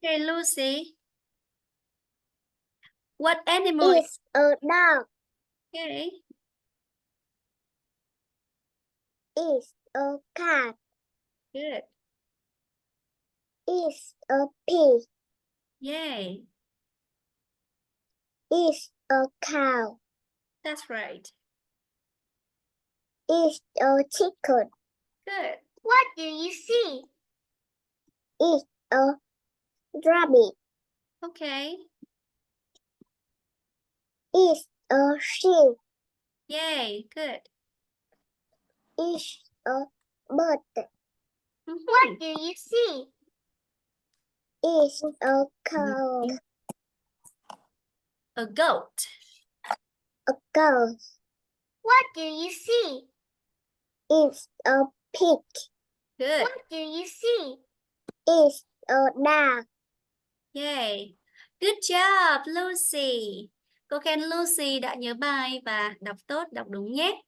Okay, Lucy. What animal Is a dog. okay? Is a cat. Good. Is a pig. Yay. Is a cow. That's right. Is a chicken. Good. What do you see? Is a rabbit. Okay. Is a sheep. Yay. Good. Is a bird. Mhm. What do you see? Is a cow. A goat. A ghost. What do you see? Is a pig. Good. What do you see? Is a dog. Yay. Good job, Lucy. Cô khen Lucy đã nhớ bài và đọc tốt, đọc đúng nhé.